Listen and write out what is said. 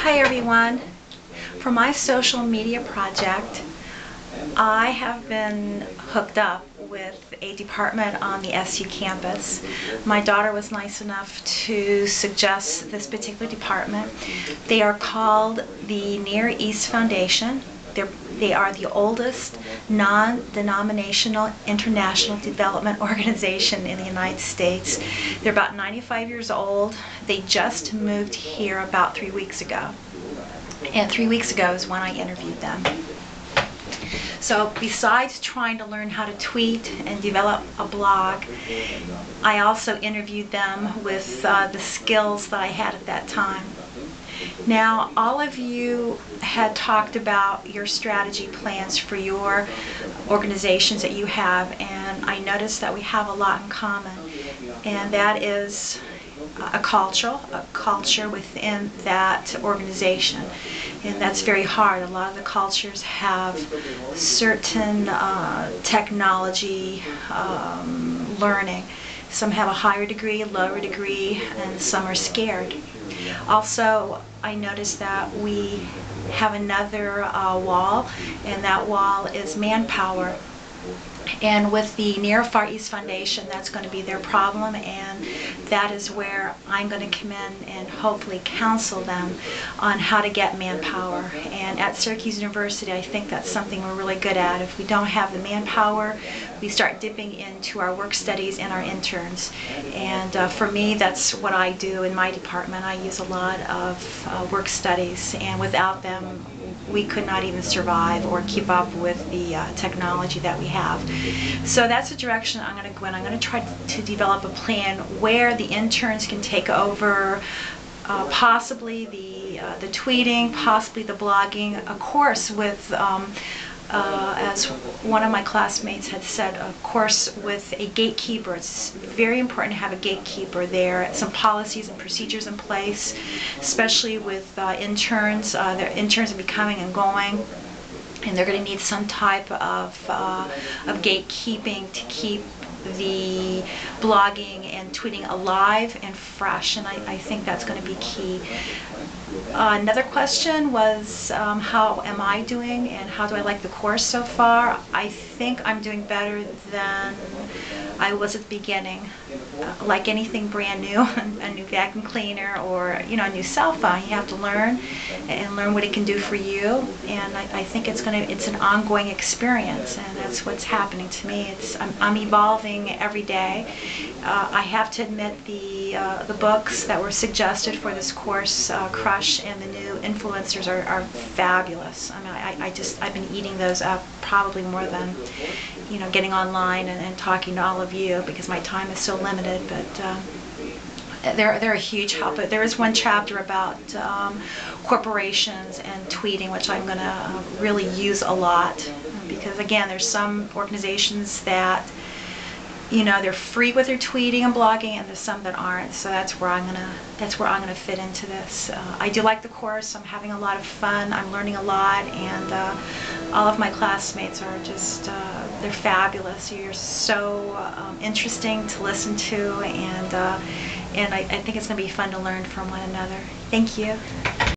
Hi everyone. For my social media project, I have been hooked up with a department on the SU campus. My daughter was nice enough to suggest this particular department. They are called the Near East Foundation. They are the oldest non-denominational international development organization in the United States. They're about 95 years old. They just moved here about 3 weeks ago. And 3 weeks ago is when I interviewed them. So besides trying to learn how to tweet and develop a blog, I also interviewed them with the skills that I had at that time. Now, all of you had talked about your strategy plans for your organizations that you have, and I noticed that we have a lot in common, and that is a culture within that organization. And that's very hard. A lot of the cultures have certain technology learning. Some have a higher degree, lower degree, and some are scared. Also, I noticed that we have another wall, and that wall is manpower. And with the Near Far East Foundation, that's going to be their problem, and that is where I'm going to come in and hopefully counsel them on how to get manpower. And at Syracuse University, I think that's something we're really good at. If we don't have the manpower, we start dipping into our work studies and our interns. And for me, that's what I do in my department. I use a lot of work studies, and without them, we could not even survive or keep up with the technology that we have. So that's the direction I'm going to go in. I'm going to try to develop a plan where the interns can take over possibly the tweeting, possibly the blogging, a course with as one of my classmates had said, of course with a gatekeeper. It's very important to have a gatekeeper there, some policies and procedures in place, especially with interns. Their interns are becoming and going, and they're going to need some type of gatekeeping to keep the blogging and tweeting alive and fresh, and I think that's going to be key. Another question was how am I doing and how do I like the course so far? I think I'm doing better than I was at the beginning. Like anything brand new, a new vacuum cleaner or a new cell phone, you have to learn and learn what it can do for you. And I think it's an ongoing experience, and that's what's happening to me. I'm evolving every day. I have to admit the books that were suggested for this course, Crush and the new influencers, are fabulous. I mean, I've been eating those up probably more than getting online and talking to all of you, because my time is so limited. But they're a huge help. But there is one chapter about corporations and tweeting, which I'm going to really use a lot, because again, there's some organizations that they're free with their tweeting and blogging, and there's some that aren't. So that's where I'm gonna fit into this. I do like the course. I'm having a lot of fun. I'm learning a lot, and all of my classmates are just they're fabulous. You're so interesting to listen to, and I think it's gonna be fun to learn from one another. Thank you.